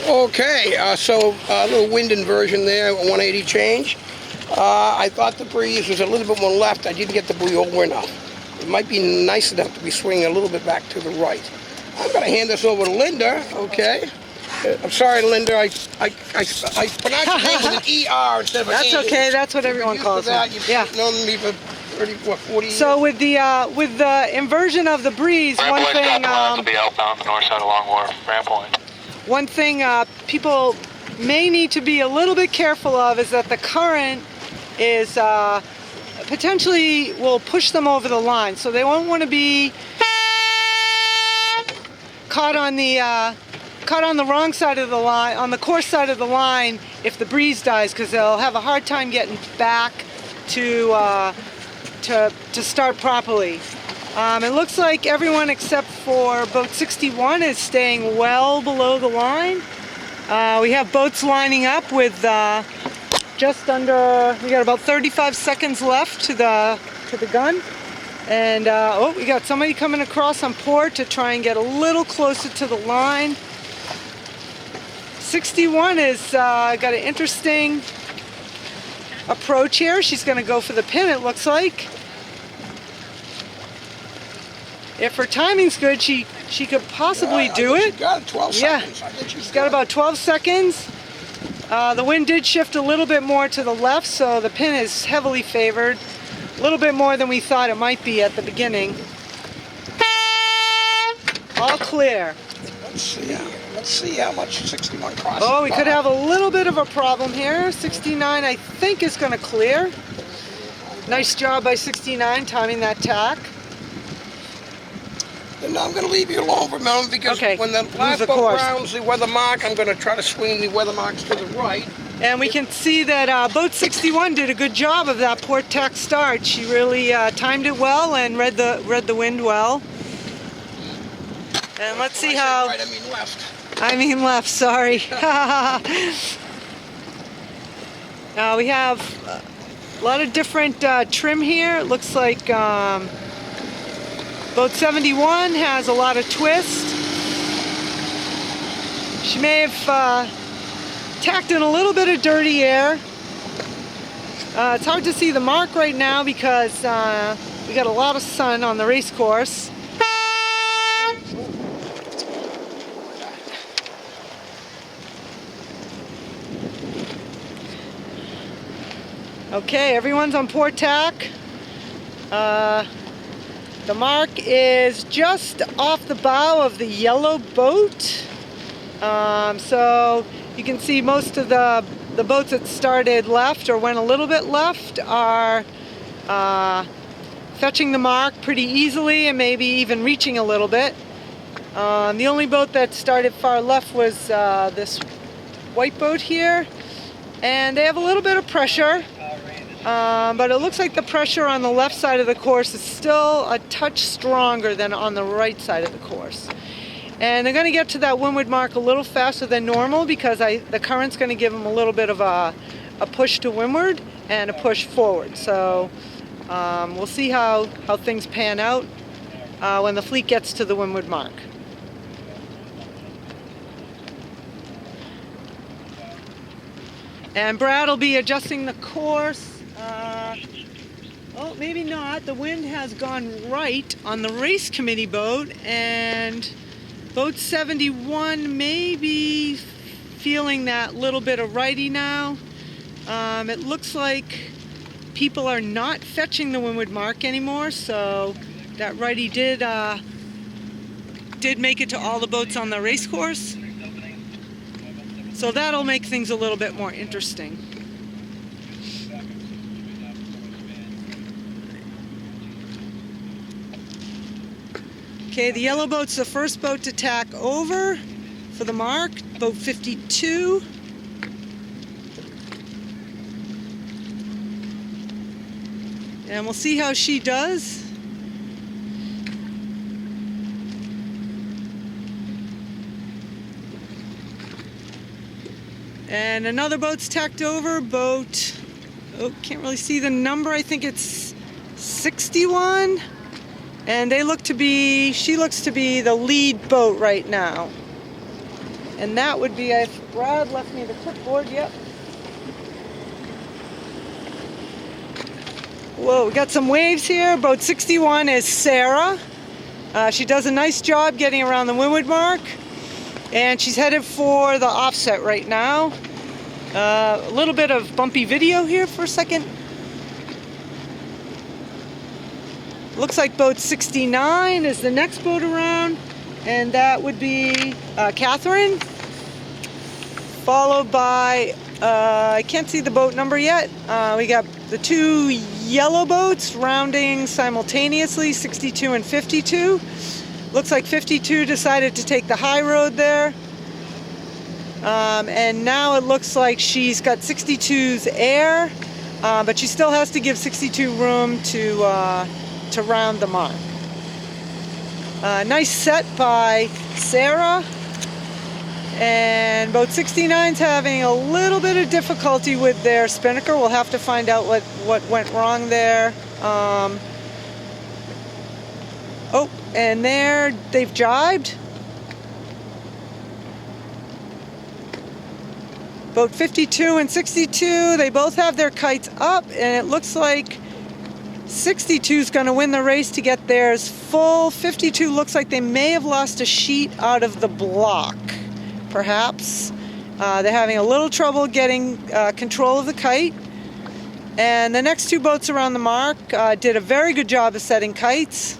Okay, so a little wind inversion there, 180 change. I thought the breeze was a little bit more left. I didn't get the buoy over enough. It might be nice enough to be swinging a little bit back to the right. I'm going to hand this over to Linda, okay? I'm sorry, Linda, I pronounced your name with an E-R instead of an That's E. okay, that's what everyone calls it. You've known me for 30, what, 40 years? So with the inversion of the breeze, one thing... will be outbound the north side of Long Wharf, ramp point. One thing people may need to be a little bit careful of is that the current is potentially will push them over the line. So they won't want to be caught on the wrong side of the line, on the course side of the line if the breeze dies, because they'll have a hard time getting back to start properly. It looks like everyone except for boat 61 is staying well below the line. We have boats lining up with just under, we got about 35 seconds left to the gun. And oh, we got somebody coming across on port to try and get a little closer to the line. 61 is got an interesting approach here. She's going to go for the pin, it looks like. If her timing's good, she could possibly do it. She got 12 seconds. I think she's got about 12 seconds. The wind did shift a little bit more to the left, so the pin is heavily favored. A little bit more than we thought it might be at the beginning. All clear. Let's see how much 61 crosses. Oh, we could have a little bit of a problem here. 69, I think, is going to clear. Nice job by 69 timing that tack. And I'm going to leave you alone for a moment because when the last boat rounds the weather mark, I'm going to try to swing the weather marks to the right. And we can see that boat 61 did a good job of that port tack start. She really timed it well and read the wind well. And let's see how... Right, I mean left. I mean left, sorry. We have a lot of different trim here. It looks like boat 71 has a lot of twist. She may have tacked in a little bit of dirty air. It's hard to see the mark right now because we got a lot of sun on the race course. Okay, everyone's on port tack. The mark is just off the bow of the yellow boat. So you can see most of the boats that started left or went a little bit left are fetching the mark pretty easily and maybe even reaching a little bit. The only boat that started far left was this white boat here, and they have a little bit of pressure. But it looks like the pressure on the left side of the course is still a touch stronger than on the right side of the course. And they're going to get to that windward mark a little faster than normal because the current's going to give them a little bit of a push to windward and a push forward. So we'll see how things pan out when the fleet gets to the windward mark. And Brad will be adjusting the course. Oh, maybe not. The wind has gone right on the race committee boat, and boat 71 may be feeling that little bit of righty now. It looks like people are not fetching the windward mark anymore, so that righty did make it to all the boats on the race course. So that'll make things a little bit more interesting. Okay, the yellow boat's the first boat to tack over for the mark, boat 52. And we'll see how she does. And another boat's tacked over, boat, oh, can't really see the number, I think it's 61. And she looks to be the lead boat right now. And that would be, if Brad left me the clipboard, yep. Whoa, we got some waves here. Boat 61 is Sarah. She does a nice job getting around the windward mark. And she's headed for the offset right now. A little bit of bumpy video here for a second. Looks like boat 69 is the next boat around. And that would be Catherine. Followed by, I can't see the boat number yet. We got the two yellow boats rounding simultaneously, 62 and 52. Looks like 52 decided to take the high road there. And now it looks like she's got 62's air, but she still has to give 62 room to round the mark. Nice set by Sarah. And boat 69's having a little bit of difficulty with their spinnaker. We'll have to find out what went wrong there. Oh, and there they've jibed. Boat 52 and 62, they both have their kites up, and it looks like 62 is going to win the race to get theirs full. 52 looks like they may have lost a sheet out of the block, perhaps. They're having a little trouble getting control of the kite. And the next two boats around the mark did a very good job of setting kites.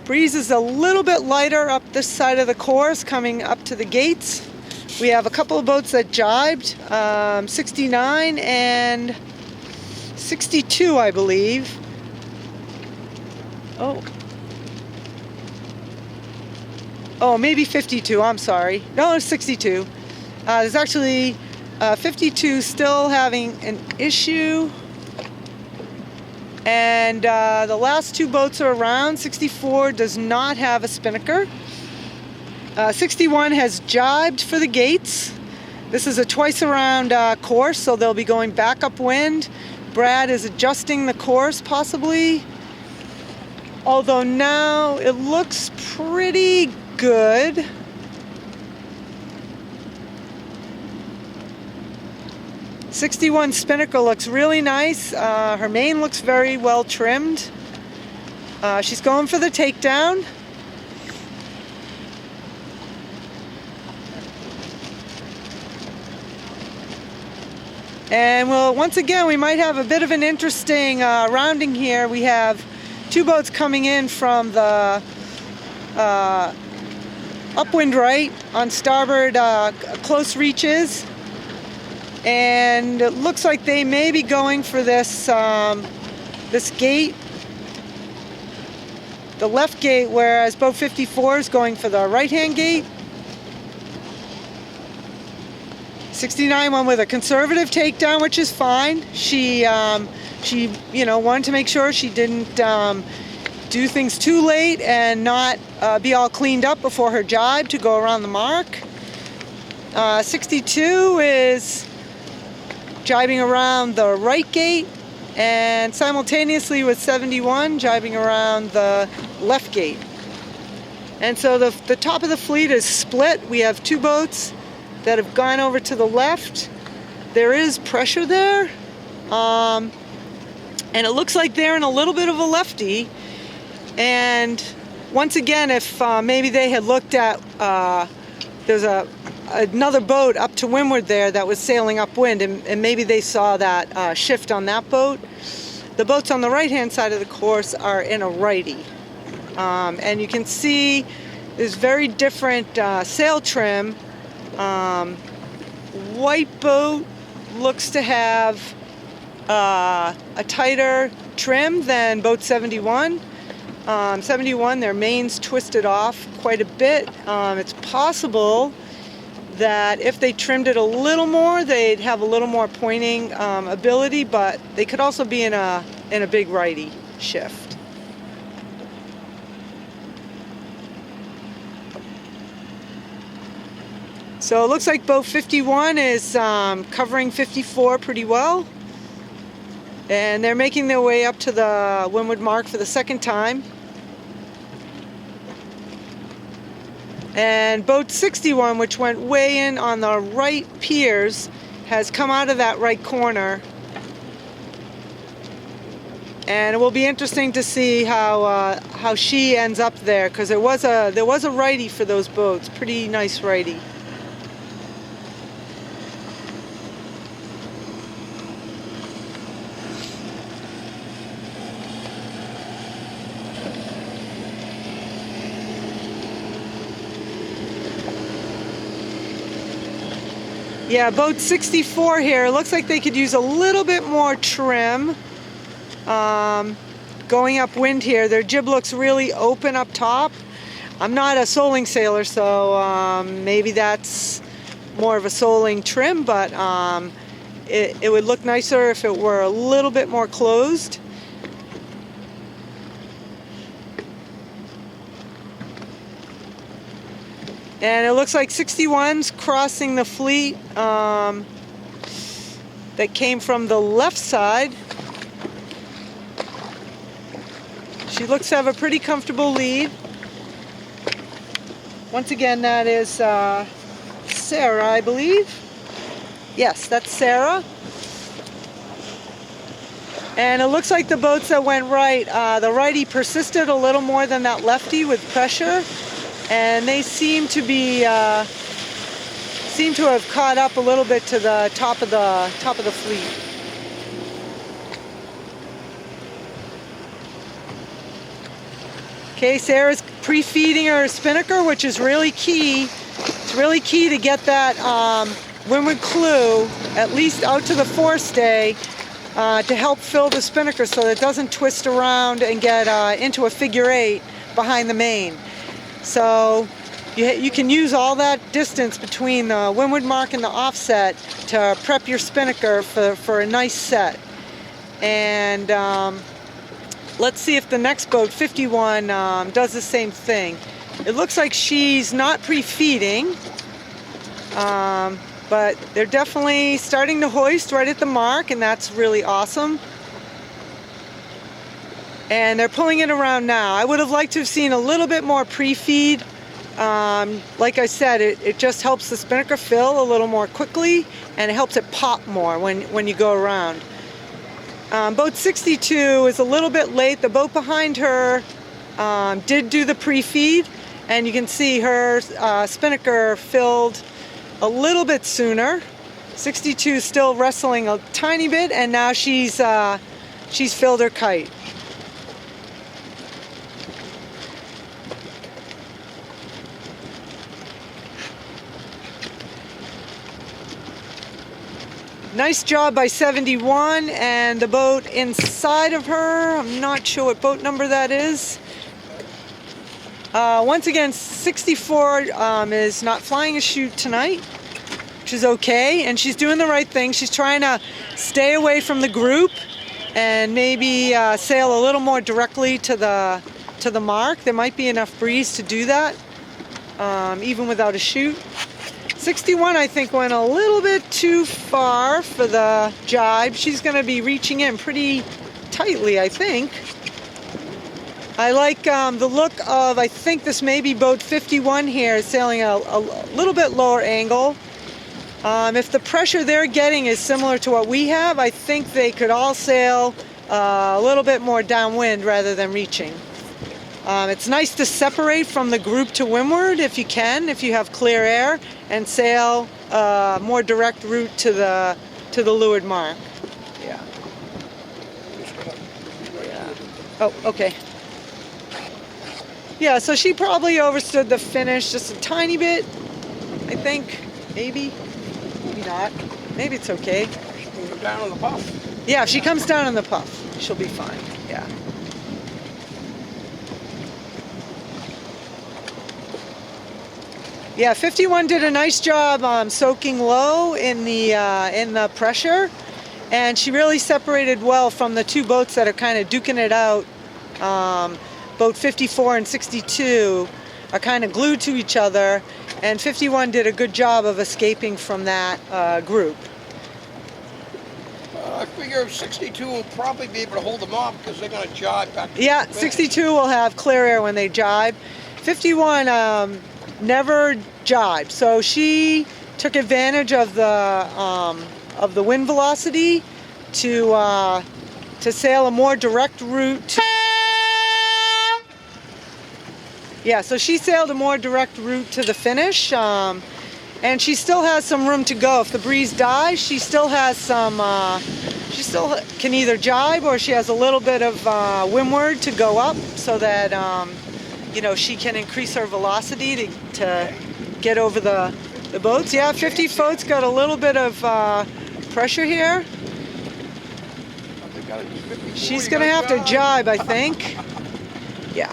Breeze is a little bit lighter up this side of the course coming up to the gates. We have a couple of boats that jibed, 69 and 62, I believe. Oh, maybe 52, I'm sorry. No, it's 62. There's actually 52 still having an issue. And the last two boats are around. 64 does not have a spinnaker. 61 has jibed for the gates. This is a twice around course, so they'll be going back upwind. Brad is adjusting the course possibly. Although now it looks pretty good. '61 spinnaker looks really nice. Her main looks very well trimmed. She's going for the takedown. And well, once again, we might have a bit of an interesting rounding here. We have two boats coming in from the upwind right on starboard close reaches. And it looks like they may be going for this this gate, the left gate, whereas boat 54 is going for the right-hand gate. 69 went with a conservative takedown, which is fine. She wanted to make sure she didn't do things too late and not be all cleaned up before her jibe to go around the mark. 62 is jibing around the right gate, and simultaneously with 71 jibing around the left gate. And so the top of the fleet is split. We have two boats that have gone over to the left. There is pressure there, and it looks like they're in a little bit of a lefty. And once again, if maybe they had looked at, there's another boat up to windward there that was sailing upwind, and maybe they saw that shift on that boat. The boats on the right-hand side of the course are in a righty. And you can see there's very different sail trim. White boat looks to have a tighter trim than boat 71. 71, their main's twisted off quite a bit. It's possible that if they trimmed it a little more, they'd have a little more pointing ability, but they could also be in a big righty shift. So it looks like boat 51 is covering 54 pretty well. And they're making their way up to the windward mark for the second time. And boat 61, which went way in on the right piers, has come out of that right corner. And it will be interesting to see how she ends up there, because there was a righty for those boats, pretty nice righty. Yeah, boat 64 here, it looks like they could use a little bit more trim. Going upwind here, their jib looks really open up top. I'm not a soling sailor, so maybe that's more of a soling trim, but it would look nicer if it were a little bit more closed. And it looks like 61's crossing the fleet that came from the left side. She looks to have a pretty comfortable lead. Once again, that is Sarah, I believe. Yes, that's Sarah. And it looks like the boats that went right, the righty persisted a little more than that lefty with pressure. And they seem to have caught up a little bit to the top of the fleet. Okay, Sarah's pre-feeding her spinnaker, which is really key. It's really key to get that windward clew at least out to the forestay to help fill the spinnaker so that it doesn't twist around and get into a figure 8 behind the main. So you can use all that distance between the windward mark and the offset to prep your spinnaker for a nice set. And let's see if the next boat, 51, does the same thing. It looks like she's not pre-feeding, but they're definitely starting to hoist right at the mark, and that's really awesome. And they're pulling it around now. I would have liked to have seen a little bit more pre-feed. Like I said, it just helps the spinnaker fill a little more quickly, and it helps it pop more when you go around. Boat 62 is a little bit late. The boat behind her did do the pre-feed, and you can see her spinnaker filled a little bit sooner. 62 is still wrestling a tiny bit, and now she's filled her kite. Nice job by 71, and the boat inside of her, I'm not sure what boat number that is. Once again, 64 is not flying a chute tonight, which is okay, and she's doing the right thing. She's trying to stay away from the group and maybe sail a little more directly to the mark. There might be enough breeze to do that, even without a chute. 61, I think, went a little bit too far for the jibe. She's going to be reaching in pretty tightly, I think. I like the look of, I think this may be boat 51 here, sailing a little bit lower angle. If the pressure they're getting is similar to what we have, I think they could all sail a little bit more downwind rather than reaching. It's nice to separate from the group to windward if you can, if you have clear air, and sail a more direct route to the leeward mark. Yeah. Oh, okay. Yeah, so she probably overstood the finish just a tiny bit, I think. Maybe. Maybe not. Maybe it's okay. She can go down on the puff. Yeah, if she comes down on the puff, she'll be fine. Yeah. Yeah, 51 did a nice job soaking low in the pressure, and she really separated well from the two boats that are kind of duking it out. Boat 54 and 62 are kind of glued to each other, and 51 did a good job of escaping from that group. I figure 62 will probably be able to hold them off because they're going to jibe back. Yeah, 62 will have clear air when they jibe. 51 never jibe. So she took advantage of the wind velocity to sail a more direct route to, yeah, so she sailed a more direct route to the finish, and she still has some room to go. If the breeze dies, she still has some, she still can either jibe, or she has a little bit of windward to go up, so that you know, she can increase her velocity to get over the boats. Yeah, 50 foot's got a little bit of pressure here. She's gonna have to jibe, I think. Yeah.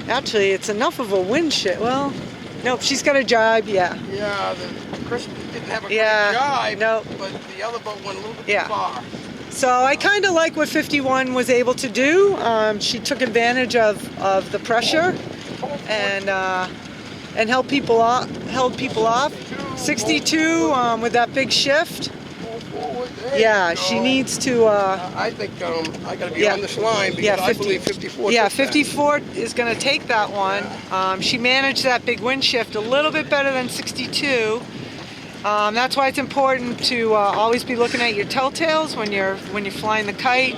Actually, it's enough of a wind shift. Well, nope, she's got to jibe, yeah. Yeah, Chris didn't have a great Yeah, jibe, no. but the other boat went a little bit Yeah. too far. So I kind of like what 51 was able to do. She took advantage of the pressure and held people off. 62 with that big shift. Yeah, she needs to. I think I got to be Yeah. on this line because Yeah, I believe 54. Yeah, took that. 54 is going to take that one. She managed that big wind shift a little bit better than 62. That's why it's important to always be looking at your telltales when you're flying the kite,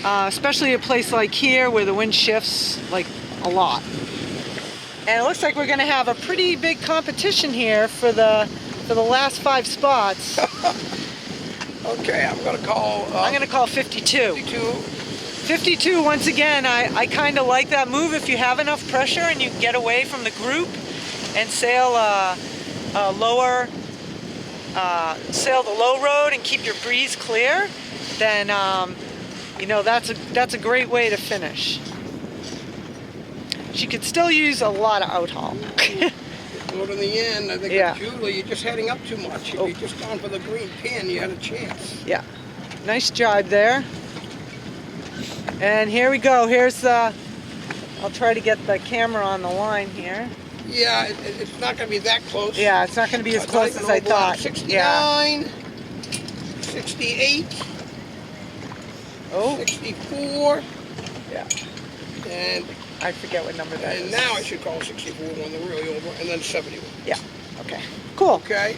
especially a place like here where the wind shifts like a lot. And it looks like we're going to have a pretty big competition here for the last 5 spots. Okay, I'm going to call. I'm going to call 52. 52. 52, once again, I kind of like that move if you have enough pressure and you get away from the group and sail a lower, sail the low road and keep your breeze clear, then you know, that's a great way to finish. She could still use a lot of outhaul. But in the end, I think Yeah. with Julie, you're just heading up too much. If Oh. you'd just gone for the green pin, you had a chance. Yeah, nice jibe there. And here we go. Here's the. I'll try to get the camera on the line here. Yeah, it's not going to be that close. Yeah, it's not going to be as close as I thought. 69, Yeah. 68, Oh, 64, yeah. and I forget what number that is. now I should call 64 when they're really over, and then 71. Yeah. Okay. Cool. Okay.